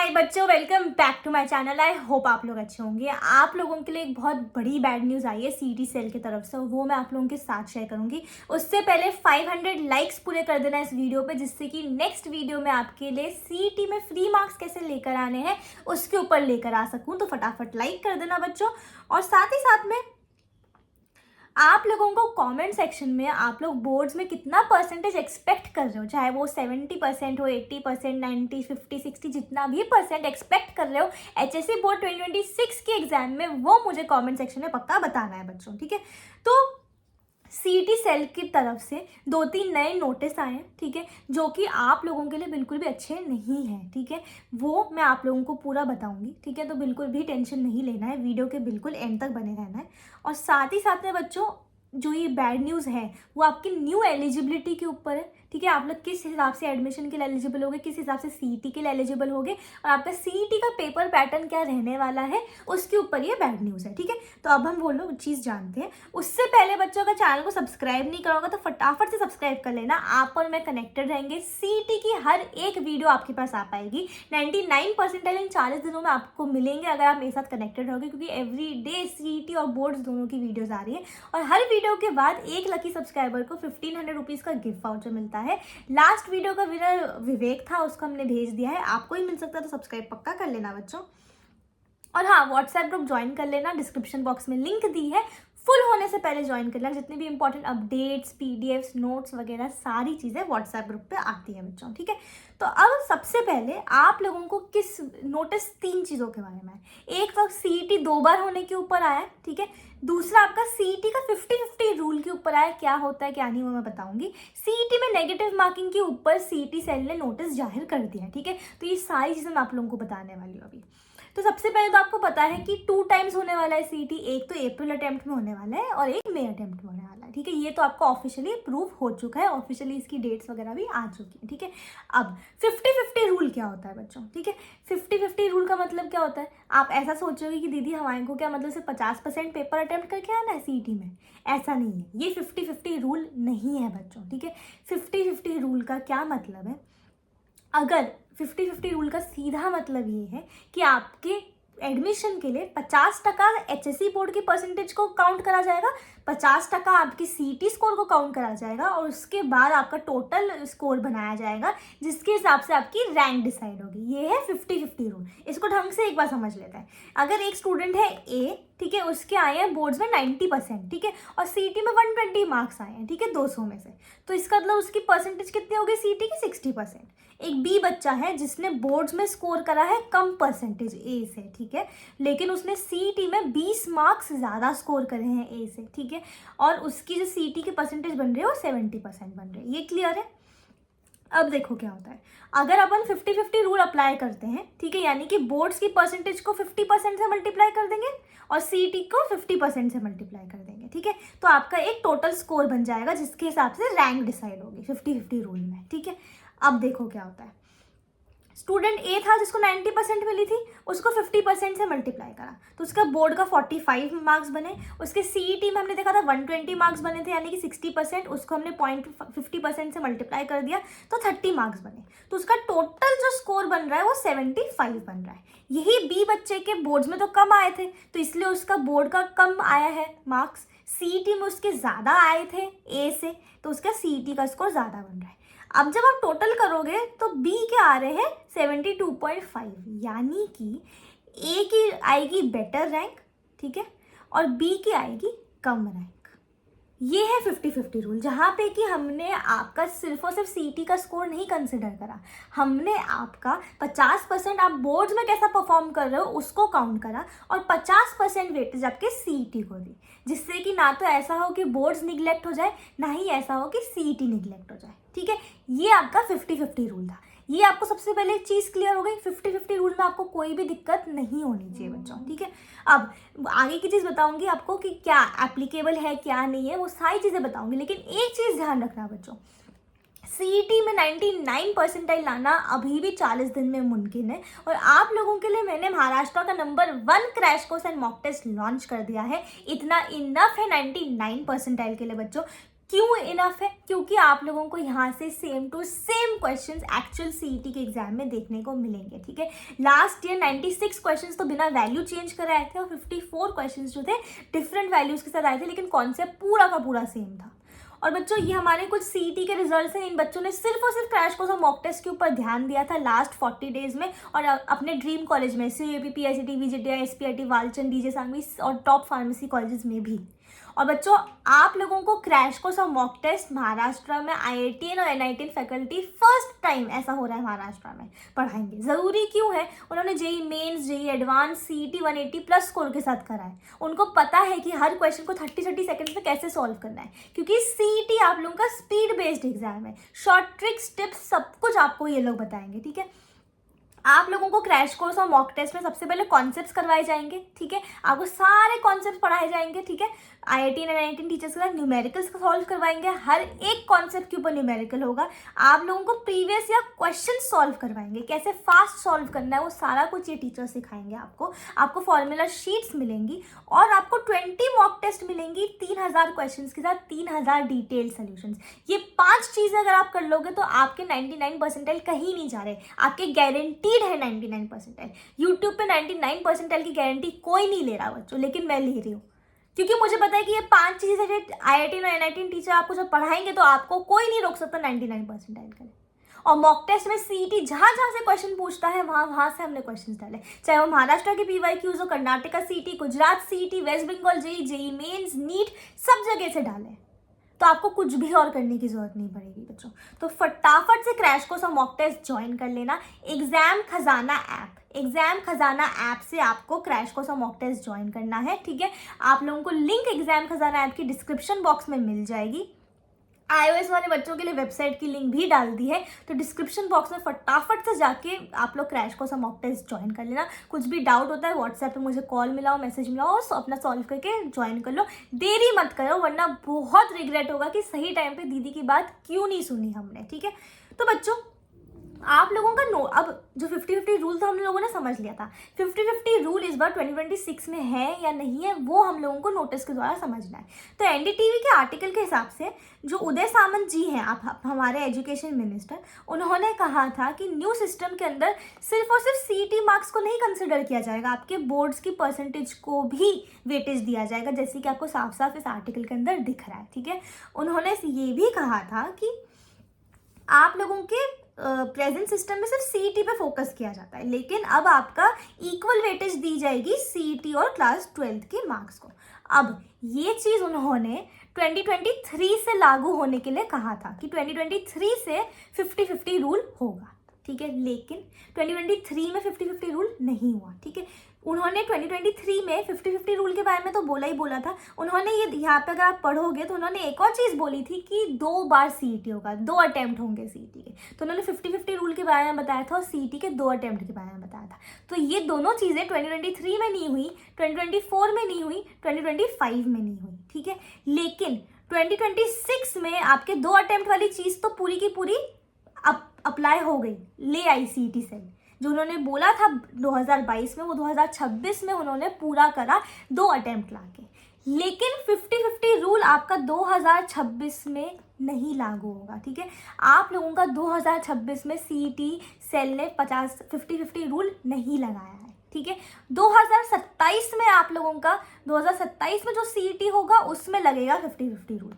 हाय बच्चों, welcome back to my channel. I hope आप लोग अच्छे होंगे। आप लोगों के लिए एक बहुत बड़ी बैड न्यूज़ आई है सीटी सेल की तरफ से, वो मैं आप लोगों के साथ शेयर करूंगी। उससे पहले 500 लाइक्स पूरे कर देना इस वीडियो पे, जिससे कि नेक्स्ट वीडियो में आपके लिए सीटी में फ्री मार्क्स कैसे लेकर आने हैं उसके ऊपर लेकर आ सकूँ। तो फटाफट लाइक कर देना बच्चों। और साथ ही साथ में आप लोगों को कमेंट सेक्शन में आप लोग बोर्ड्स में कितना परसेंटेज एक्सपेक्ट कर रहे हो, चाहे वो 70% हो, 80%, 90, 50, 60, जितना भी परसेंट एक्सपेक्ट कर रहे हो एचएससी बोर्ड 2026 के एग्जाम में, वो मुझे कमेंट सेक्शन में पक्का बताना है बच्चों, ठीक है। तो सीटी सेल की तरफ से 2-3 नए नोटिस आए हैं, ठीक है, जो कि आप लोगों के लिए बिल्कुल भी अच्छे नहीं हैं, ठीक है। वो मैं आप लोगों को पूरा बताऊंगी, ठीक है। तो बिल्कुल भी टेंशन नहीं लेना है, वीडियो के बिल्कुल एंड तक बने रहना है। और साथ ही साथ में बच्चों, जो ये बैड न्यूज़ है वो आपकी न्यू एलिजिबिलिटी के ऊपर है, ठीक है। आप लोग किस हिसाब से एडमिशन के लिए एलिजिबल होगे, किस हिसाब से सीईटी के लिए एलिजिबल होगे, और आपका सीईटी का पेपर पैटर्न क्या रहने वाला है, उसके ऊपर ये बैड न्यूज़ है, ठीक है। तो अब हम वो लोग चीज़ जानते हैं। उससे पहले बच्चों, अगर चैनल को सब्सक्राइब नहीं करोगे तो फटाफट से सब्सक्राइब कर लेना। आप और मैं कनेक्टेड रहेंगे, सीईटी की हर एक वीडियो आपके पास आ पाएगी। 99 परसेंटाइल इन 40 दिनों में आपको मिलेंगे अगर आप मेरे साथ कनेक्टेड रहोगे, क्योंकि एवरी डे सीईटी और बोर्ड्स दोनों की वीडियोज़ आ रही है। और हर वीडियो के बाद एक लकी सब्सक्राइबर को 1500 रुपीज़ का गिफ्ट वाउचर मिलता है। लास्ट वीडियो का विनर विवेक था, उसको हमने भेज दिया है, आपको ही मिल सकता है। तो सब्सक्राइब पक्का कर लेना बच्चों। और हाँ, व्हाट्सएप ग्रुप ज्वाइन कर लेना, डिस्क्रिप्शन बॉक्स में लिंक दी है, फुल होने से पहले ज्वाइन कर लेना। जितने भी इंपॉर्टेंट अपडेट्स, पीडीएफ्स, नोट्स वगैरह सारी चीज़ें व्हाट्सएप ग्रुप पे आती हैं बच्चों, ठीक है। तो अब सबसे पहले आप लोगों को किस नोटिस 3 चीज़ों के बारे में है। एक तो सीईटी 2 बार होने के ऊपर आया है, ठीक है। दूसरा आपका सीईटी का 50-50 रूल के ऊपर आया, क्या होता है क्या नहीं वो मैं बताऊंगी। सीईटी में नेगेटिव मार्किंग के ऊपर सीईटी सेल ने नोटिस जाहिर कर दिया है, ठीक है। तो ये सारी चीज़ें मैं आप लोगों को बताने वाली हूँ अभी। तो सबसे पहले तो आपको पता है कि 2 टाइम्स होने वाला है सीईटी, एक तो अप्रैल अटेम्प्ट में होने वाला है और एक मई अटेम्प्ट में होने वाला है, ठीक है। ये तो आपको ऑफिशियली प्रूव हो चुका है, ऑफिशियली इसकी डेट्स वगैरह भी आ चुकी है, ठीक है। अब 50-50 रूल क्या होता है बच्चों, ठीक है। 50-50 रूल का मतलब क्या होता है। आप ऐसा सोचोगे कि दीदी हमारे को क्या मतलब सिर्फ 50% पेपर अटेम्प्ट करके आना है सीईटी में, ऐसा नहीं है। ये 50-50 रूल नहीं है बच्चों, ठीक है। 50-50 रूल का क्या मतलब है, अगर 50-50 रूल का सीधा मतलब ये है कि आपके एडमिशन के लिए 50% एचएससी बोर्ड की परसेंटेज को काउंट करा जाएगा, 50% आपकी सीईटी स्कोर को काउंट करा जाएगा, और उसके बाद आपका टोटल स्कोर बनाया जाएगा, जिसके हिसाब से आपकी रैंक डिसाइड होगी। ये है 50-50 रूल। इसको ढंग से एक बार समझ लेते हैं। अगर एक स्टूडेंट है ए, ठीक है, उसके आए हैं बोर्ड्स में 90%, ठीक है, और सीईटी में 120 मार्क्स आए हैं, ठीक है, 200 में से, तो इसका मतलब उसकी परसेंटेज कितनी होगी सीईटी की, 60%। एक बी बच्चा है जिसने बोर्ड्स में स्कोर करा है कम परसेंटेज ए से, ठीक है, लेकिन उसने सीईटी में 20 मार्क्स ज़्यादा स्कोर करे हैं ए से, ठीक है, और उसकी जो सीईटी की परसेंटेज बन रही है वो 70% बन रही है। ये क्लियर है। अब देखो क्या होता है, अगर अपन 50-50 रूल अप्लाई करते हैं, ठीक है, यानी कि बोर्ड्स की परसेंटेज को 50% से मल्टीप्लाई कर देंगे और सीईटी को 50% से मल्टीप्लाई कर देंगे, ठीक है, तो आपका एक टोटल स्कोर बन जाएगा, जिसके हिसाब से रैंक डिसाइड होगी 50-50 रूल में, ठीक है। अब देखो क्या होता है, स्टूडेंट ए था जिसको 90% मिली थी, उसको 50% से मल्टीप्लाई करा तो उसका बोर्ड का 45 मार्क्स बने। उसके सीईटी में हमने देखा था 120 मार्क्स बने थे, यानी कि 60%, उसको हमने 50% से मल्टीप्लाई कर दिया तो 30 मार्क्स बने। तो उसका टोटल जो स्कोर बन रहा है वो 75 बन रहा है। यही बी बच्चे के बोर्ड्स में तो कम आए थे, तो इसलिए उसका बोर्ड का कम आया है मार्क्स। सीईटी में उसके ज़्यादा आए थे ए से, तो उसका सीईटी का स्कोर ज़्यादा बन रहा है। अब जब आप टोटल करोगे तो बी के आ रहे हैं 72.5, यानी कि ए की आएगी बेटर रैंक, ठीक है, और बी की आएगी कम रैंक। ये है 50-50 रूल, जहाँ पे कि हमने आपका सिर्फ और सिर्फ सीईटी का स्कोर नहीं कंसिडर करा, हमने आपका 50% आप बोर्ड्स में कैसा परफॉर्म कर रहे हो उसको काउंट करा, और 50% वेटेज आपके सीईटी को दी, जिससे कि ना तो ऐसा हो कि बोर्ड्स निगलेक्ट हो जाए, ना ही ऐसा हो कि सीईटी निगलेक्ट हो जाए, ठीक है। ये आपका 50-50 रूल था। ये आपको सबसे पहले एक चीज़ क्लियर हो गई, 50-50 रूल में आपको कोई भी दिक्कत नहीं होनी चाहिए बच्चों, ठीक है। अब आगे की चीज़ बताऊंगी आपको कि क्या एप्लीकेबल है क्या नहीं है, वो सारी चीज़ें बताऊंगी, लेकिन एक चीज़ ध्यान रखना बच्चों, सीईटी में 99 परसेंटाइल लाना अभी भी 40 दिन में मुमकिन है। और आप लोगों के लिए मैंने महाराष्ट्र का number 1 crash course and mock test launch कर दिया है। इतना इनफ है 99 परसेंटाइल के लिए बच्चों। क्यों इनफ है? क्योंकि आप लोगों को यहाँ से same to same questions actual CET के एग्जाम में देखने को मिलेंगे, ठीक है। लास्ट ईयर 96 क्वेश्चंस तो बिना वैल्यू चेंज करे आए थे और 54 क्वेश्चंस जो थे डिफरेंट वैल्यूज के साथ आए थे, लेकिन कॉन्सेप्ट पूरा का पूरा सेम था। और बच्चों ये हमारे कुछ सीईटी के रिजल्ट्स हैं। इन बच्चों ने सिर्फ और सिर्फ क्रैश कोर्स और मॉक टेस्ट के ऊपर ध्यान दिया था लास्ट 40 डेज में, और अपने ड्रीम कॉलेज में CUEP, PICT, VJTI, SPIT, Walchand, DJ Sangvi और टॉप फार्मेसी कॉलेजेस में भी। और बच्चों आप लोगों को क्रैश कोर्स और मॉक टेस्ट महाराष्ट्र में IITian और NITian फैकल्टी फर्स्ट टाइम ऐसा हो रहा है महाराष्ट्र में पढ़ाएंगे। ज़रूरी क्यों है? उन्होंने JEE mains, JEE advance, CET 180+ score के साथ करा है। उनको पता है कि हर क्वेश्चन को 30 सेकंड्स में कैसे सॉल्व करना है, क्योंकि CET आप लोगों का स्पीड बेस्ड एग्जाम है। शॉर्ट ट्रिक्स, टिप्स सब कुछ आपको ये लोग बताएंगे, ठीक है। आप लोगों को क्रैश कोर्स और मॉक टेस्ट में सबसे पहले कॉन्सेप्ट्स करवाए जाएंगे, ठीक है। आपको सारे कॉन्सेप्ट्स पढ़ाए जाएंगे, ठीक है। IITian और NITian टीचर्स के साथ न्यूमेरिकल्स को सॉल्व करवाएंगे। हर एक कॉन्सेप्ट के ऊपर न्यूमेरिकल होगा। आप लोगों को प्रीवियस या क्वेश्चन सॉल्व करवाएंगे, कैसे फास्ट सॉल्व करना है वो सारा कुछ ये टीचर सिखाएंगे आपको फॉर्मूला शीट्स मिलेंगी और आपको 20 मॉक टेस्ट मिलेंगी 3000 क्वेश्चन के साथ 3000 डिटेल सोल्यूशंस। ये 5 चीज़ें अगर आप कर लोगे तो आपके 99 परसेंटाइल कहीं नहीं जा रहे, आपके गारंटीड है 99 परसेंटाइल। यूट्यूब पे 99 परसेंटाइल की गारंटी कोई नहीं ले रहा बच्चों, लेकिन मैं ले रही हूँ, क्योंकि मुझे पता है कि ये 5 चीज़ें IITian और NITian टीचर आपको जब पढ़ाएंगे तो आपको कोई नहीं रोक सकता 99 परसेंटाइल करें। और मॉक टेस्ट में CET जहाँ से क्वेश्चन पूछता है वहाँ से हमने क्वेश्चन डाले, चाहे वो महाराष्ट्र के PYQs हो, Karnataka CET, Gujarat CET, West Bengal JEE mains, NEET, सब जगह से डाले, तो आपको कुछ भी और करने की जरूरत नहीं पड़ेगी बच्चों। तो फटाफट से क्रैश कोर्स और मॉक टेस्ट ज्वाइन कर लेना। एग्जाम खजाना ऐप से आपको क्रैश कोर्स और मॉक टेस्ट ज्वाइन करना है, ठीक है। आप लोगों को लिंक एग्जाम खजाना ऐप की डिस्क्रिप्शन बॉक्स में मिल जाएगी। iOS वाले बच्चों के लिए वेबसाइट की लिंक भी डाल दी है, तो डिस्क्रिप्शन बॉक्स में फटाफट से जाके आप लोग क्रैश कोर्स और मॉक टेस्ट ज्वाइन कर लेना। कुछ भी डाउट होता है व्हाट्सएप पे मुझे कॉल मिलाओ, मैसेज मिलाओ और अपना सॉल्व करके ज्वाइन कर लो। देरी मत करो, वरना बहुत रिग्रेट होगा कि सही टाइम पे दीदी की बात क्यों नहीं सुनी हमने, ठीक है। तो बच्चों आप लोगों का अब जो 50-50 रूल था हम लोगों ने समझ लिया था। 50-50 रूल इस बार 2026 में है या नहीं है वो हम लोगों को नोटिस के द्वारा समझना है। तो NDTV के आर्टिकल के हिसाब से जो उदय सामंत जी हैं, आप हमारे एजुकेशन मिनिस्टर, उन्होंने कहा था कि न्यू सिस्टम के अंदर सिर्फ और सिर्फ CET मार्क्स को नहीं कंसिडर किया जाएगा, आपके बोर्ड्स की परसेंटेज को भी वेटेज दिया जाएगा, जैसे कि आपको साफ साफ इस आर्टिकल के अंदर दिख रहा है, ठीक है। उन्होंने ये भी कहा था कि आप लोगों के प्रेजेंट सिस्टम में सिर्फ CET पे फोकस किया जाता है, लेकिन अब आपका इक्वल वेटेज दी जाएगी CET और क्लास 12th के मार्क्स को। अब ये चीज़ उन्होंने 2023 से लागू होने के लिए कहा था कि 2023 से 50-50 रूल होगा, ठीक है। लेकिन 2023 में 50-50 रूल नहीं हुआ, ठीक है। उन्होंने 2023 में 50-50 रूल के बारे में तो बोला ही बोला था। उन्होंने ये यहाँ पे अगर आप पढ़ोगे तो उन्होंने एक और चीज़ बोली थी कि 2 बार CET होगा, 2 अटेम्प्ट होंगे CET के। तो उन्होंने 50-50 रूल के बारे में बताया था और CET के 2 अटेम्प्ट के बारे में बताया था। तो ये दोनों चीज़ें 2023 में नहीं हुई, 2024 में नहीं हुई, 2025 में नहीं हुई, ठीक है। लेकिन 2026 में आपके 2 अटेम्प्ट वाली चीज़ तो पूरी की पूरी अप्लाई हो गई, ले आई CET सेल। जो उन्होंने बोला था 2022 में वो 2026 में उन्होंने पूरा करा 2 अटेम्प्ट लाके। लेकिन 50-50 रूल आपका 2026 में नहीं लागू होगा, ठीक है। आप लोगों का 2026 में CET सेल ने 50-50 रूल नहीं लगाया है, ठीक है। 2027 में आप लोगों का 2027 में जो CET होगा उसमें लगेगा 50-50 रूल,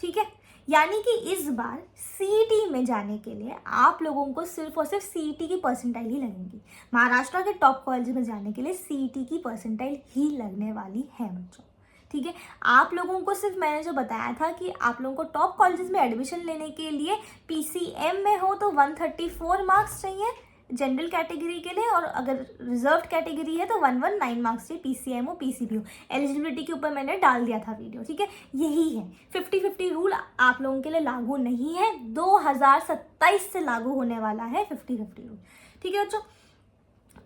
ठीक है। यानी कि इस बार CET में जाने के लिए आप लोगों को सिर्फ और सिर्फ CET की परसेंटाइल ही लगेगी। महाराष्ट्र के टॉप कॉलेज में जाने के लिए CET की परसेंटाइल ही लगने वाली है बच्चों, ठीक है। आप लोगों को सिर्फ मैंने जो बताया था कि आप लोगों को टॉप कॉलेजेस में एडमिशन लेने के लिए PCM में हो तो 134 मार्क्स चाहिए जनरल कैटेगरी के लिए, और अगर रिजर्व कैटेगरी है तो 119 मार्क्स चाहिए PCM हो PCB हो। एलिजिबिलिटी के ऊपर मैंने डाल दिया था वीडियो, ठीक है। यही है 50-50 रूल आप लोगों के लिए लागू नहीं है, 2027 से लागू होने वाला है 50-50 रूल, ठीक है बच्चों।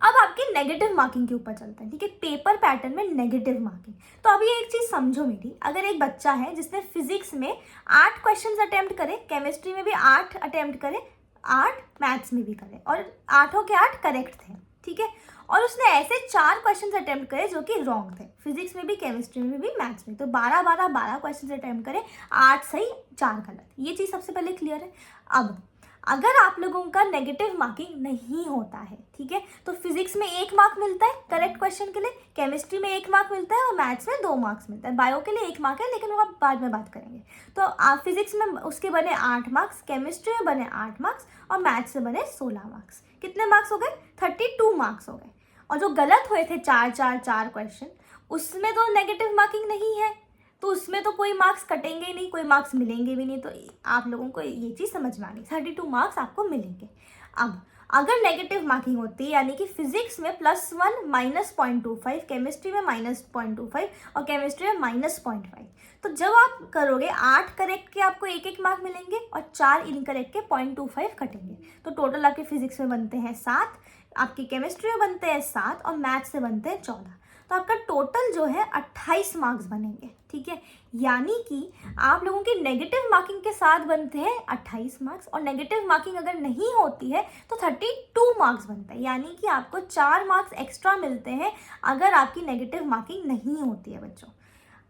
अब आपके नेगेटिव मार्किंग के ऊपर चलते हैं, ठीक है। पेपर पैटर्न में नेगेटिव मार्किंग, तो अभी एक चीज़ समझो मेरी, अगर एक बच्चा है जिसने फिजिक्स में 8 क्वेश्चन अटेम्प्ट करे, केमिस्ट्री में भी 8 अटेम्प्ट करे, 8 मैथ्स में भी करे और 8 के 8 करेक्ट थे, ठीक है। और उसने ऐसे 4 क्वेश्चन अटेम्प्ट करे जो कि रॉन्ग थे, फिजिक्स में भी, केमिस्ट्री में भी, मैथ्स में। तो 12 क्वेश्चन अटेम्प्ट करे, 8 सही 4 गलत। ये चीज़ सबसे पहले क्लियर है। अब अगर आप लोगों का नेगेटिव मार्किंग नहीं होता है, ठीक है, तो फिजिक्स में 1 मार्क मिलता है करेक्ट क्वेश्चन के लिए, केमिस्ट्री में 1 मार्क मिलता है और मैथ्स में 2 मार्क्स मिलता है। बायो के लिए 1 मार्क है, लेकिन वो आप बाद में बात करेंगे। तो आप फिजिक्स में उसके बने 8 मार्क्स, केमिस्ट्री में बने 8 मार्क्स और मैथ्स में बने 16 मार्क्स। कितने मार्क्स हो गए? 32 मार्क्स हो गए। और जो गलत हुए थे 4 क्वेश्चन, उसमें तो नेगेटिव मार्किंग नहीं है, तो उसमें तो कोई मार्क्स कटेंगे ही नहीं, कोई मार्क्स मिलेंगे भी नहीं। तो आप लोगों को ये चीज़ समझ में आ गई, 32 मार्क्स आपको मिलेंगे। अब अगर नेगेटिव मार्किंग होती है, यानी कि फिजिक्स में +1 -0.25, केमिस्ट्री में -0.25 और केमिस्ट्री में -0.5, तो जब आप करोगे 8 करेक्ट के आपको 1 मार्क मिलेंगे और 4 इनकरेक्ट के 0.25 कटेंगे। तो टोटल आपके फिजिक्स में बनते हैं 7, आपकी केमिस्ट्री में बनते हैं 7 और मैथ्स से बनते हैं 14। तो आपका टोटल जो है 28 मार्क्स बनेंगे, ठीक है। यानी कि आप लोगों की नेगेटिव मार्किंग के साथ बनते हैं 28 मार्क्स, और नेगेटिव मार्किंग अगर नहीं होती है तो 32 मार्क्स बनते हैं। यानी कि आपको 4 मार्क्स एक्स्ट्रा मिलते हैं अगर आपकी नेगेटिव मार्किंग नहीं होती है बच्चों।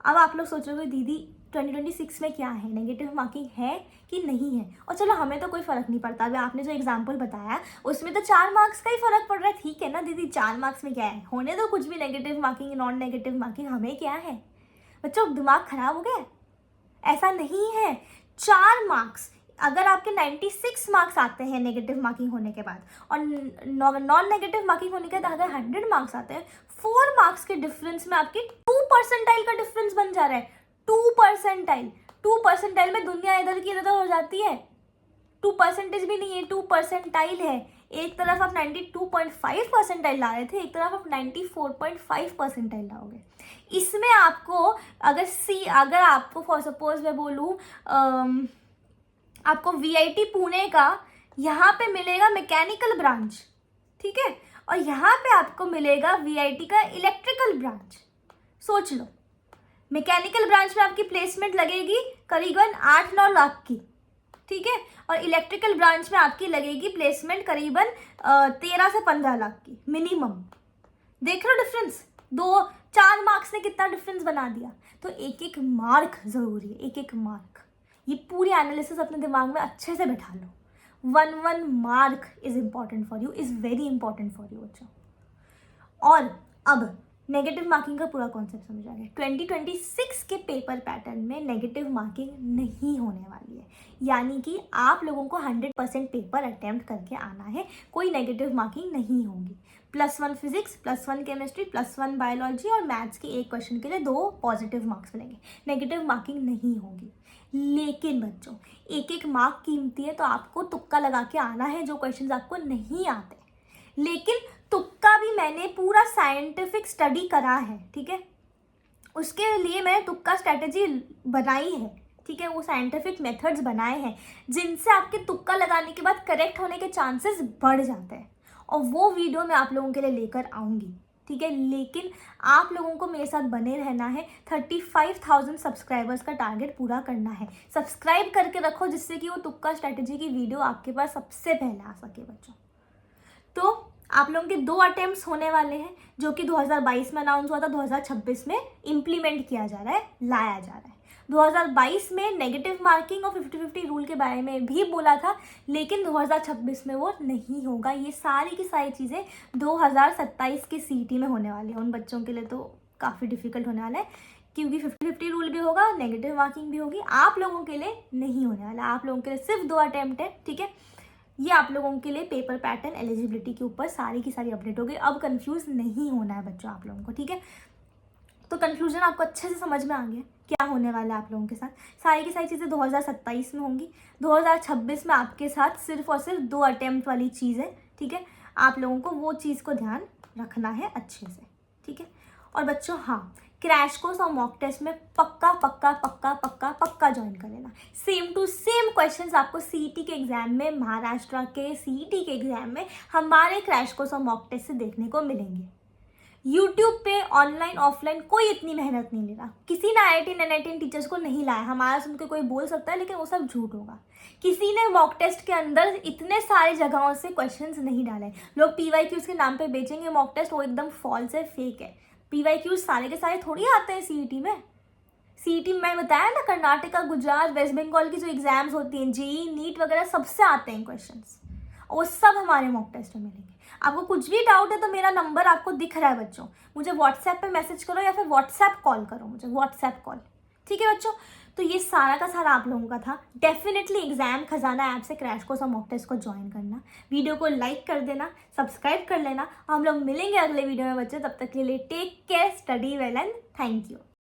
अब आप लोग सोच रहे हो दीदी 2026 में क्या है, नेगेटिव मार्किंग है कि नहीं है? और चलो हमें तो कोई फ़र्क नहीं पड़ता। अभी आपने जो एग्जाम्पल बताया उसमें तो 4 मार्क्स का ही फ़र्क पड़ रहा है, ठीक है ना दीदी, 4 मार्क्स में क्या है, होने दो कुछ भी, negative marking non negative marking, हमें क्या है। बच्चों दिमाग खराब हो गया? ऐसा नहीं है। 4 मार्क्स, अगर आपके 96 मार्क्स आते हैं नेगेटिव मार्किंग होने के बाद, और नॉन नेगेटिव मार्किंग होने के बाद अगर 100 मार्क्स आते हैं, 4 मार्क्स के डिफरेंस में आपकी 2 परसेंटाइल का डिफरेंस बन जा रहा है। 2 परसेंटाइल में दुनिया इधर की इधर हो जाती है। 2 परसेंटेज भी नहीं है, 2 परसेंटाइल है। एक तरफ आप 92.5 परसेंटाइल ला रहे थे, एक तरफ आप 94.5 परसेंटाइल लाओगे। इसमें आपको अगर आपको फॉर सपोज मैं बोलूँ आपको VIT पुणे का यहाँ पे मिलेगा मैकेनिकल ब्रांच, ठीक है, और यहाँ पे आपको मिलेगा VIT का इलेक्ट्रिकल ब्रांच। सोच लो, मैकेनिकल ब्रांच में आपकी प्लेसमेंट लगेगी करीबन 8-9 लाख की, ठीक है, और इलेक्ट्रिकल ब्रांच में आपकी लगेगी प्लेसमेंट करीबन 13 से 15 लाख की मिनिमम। देख लो डिफरेंस, 4 मार्क्स ने कितना डिफरेंस बना दिया। तो एक मार्क जरूरी है, एक मार्क। ये पूरी एनालिसिस अपने दिमाग में अच्छे से बैठा लो। 1 mark is important for you, is very important for you बच्चों। और अब नेगेटिव मार्किंग का पूरा कॉन्सेप्ट समझ आ गया। 2026 के पेपर पैटर्न में नेगेटिव मार्किंग नहीं होने वाली है, यानी कि आप लोगों को 100% पेपर अटेम्प्ट करके आना है, कोई नेगेटिव मार्किंग नहीं होगी। +1 फिजिक्स, +1 केमिस्ट्री, +1 बायोलॉजी और मैथ्स के 1 क्वेश्चन के लिए 2 पॉजिटिव मार्क्स मिलेंगे। नेगेटिव मार्किंग नहीं होगी। लेकिन बच्चों एक मार्क कीमती है, तो आपको तुक्का लगा के आना है जो क्वेश्चन आपको नहीं आते। लेकिन तुक्का भी मैंने पूरा साइंटिफिक स्टडी करा है, ठीक है, उसके लिए मैंने तुक्का स्ट्रैटेजी बनाई है, ठीक है, वो साइंटिफिक मेथड्स बनाए हैं जिनसे आपके तुक्का लगाने के बाद करेक्ट होने के चांसेस बढ़ जाते हैं, और वो वीडियो मैं आप लोगों के लिए लेकर आऊँगी, ठीक है। लेकिन आप लोगों को मेरे साथ बने रहना है, 35,000 सब्सक्राइबर्स का टारगेट पूरा करना है। सब्सक्राइब करके रखो जिससे कि वो तुक्का स्ट्रैटेजी की वीडियो आपके पास सबसे पहले आ सके बच्चों। तो आप लोगों के 2 अटेम्प्ट्स होने वाले हैं, जो कि 2022 में अनाउंस हुआ था, 2026 में इम्प्लीमेंट किया जा रहा है, लाया जा रहा है। 2022 में नेगेटिव मार्किंग और 50-50 रूल के बारे में भी बोला था, लेकिन 2026 में वो नहीं होगा। ये सारी की सारी चीज़ें 2027 के CET में होने वाली है। उन बच्चों के लिए तो काफ़ी डिफिकल्ट होने वाला है, क्योंकि 50-50 रूल भी होगा, नेगेटिव मार्किंग भी होगी। आप लोगों के लिए नहीं होने वाला, आप लोगों के लिए सिर्फ 2 अटेम्प्ट है, ठीक है। ये आप लोगों के लिए पेपर पैटर्न एलिजिबिलिटी के ऊपर सारी की सारी अपडेट हो गई। अब कंफ्यूज नहीं होना है बच्चों आप लोगों को, ठीक है। तो कंक्लूजन आपको अच्छे से समझ में आ गया क्या होने वाला है आप लोगों के साथ। सारी की सारी चीज़ें 2027 में होंगी, 2026 में आपके साथ सिर्फ और सिर्फ 2 अटेम्प्ट वाली चीज़ है, ठीक है। आप लोगों को वो चीज़ को ध्यान रखना है अच्छे से, ठीक है। और बच्चों हाँ, क्रैश कोर्स और मॉक टेस्ट में पक्का ज्वाइन कर लेना। सेम टू सेम क्वेश्चंस आपको CET के एग्जाम में, महाराष्ट्र के CET के एग्जाम में हमारे क्रैश कोर्स और मॉक टेस्ट से देखने को मिलेंगे। यूट्यूब पे ऑनलाइन ऑफलाइन कोई इतनी मेहनत नहीं ले रहा, किसी ने IIT NIT टीचर्स को नहीं लाया, हमारा सुन के कोई बोल सकता है लेकिन वो सब झूठ होगा। किसी ने मॉक टेस्ट के अंदर इतने सारे जगहों से क्वेश्चंस नहीं डाले। लोग PYQs के नाम पे बेचेंगे मॉक टेस्ट, वो एकदम फॉल्स है, फेक है। PYQs सारे के सारे थोड़ी आते हैं CET में। CET में मैं बताया ना, कर्नाटका, गुजरात, वेस्ट बंगाल की जो एग्जाम्स होती हैं, JEE, नीट वगैरह, सबसे आते हैं क्वेश्चंस, वो सब हमारे मॉक टेस्ट में मिलेंगे। आपको कुछ भी डाउट है तो मेरा नंबर आपको दिख रहा है बच्चों, मुझे व्हाट्सएप पे मैसेज करो या फिर व्हाट्सएप कॉल करो, मुझे व्हाट्सएप कॉल, ठीक है बच्चों। तो ये सारा का सारा आप लोगों का था। डेफिनेटली एग्जाम खजाना ऐप से क्रैश कोर्स और मॉक टेस्ट को ज्वाइन करना, वीडियो को लाइक कर देना, सब्सक्राइब कर लेना। हम लोग मिलेंगे अगले वीडियो में बच्चों, तब तक के लिए take care, study well and thank you.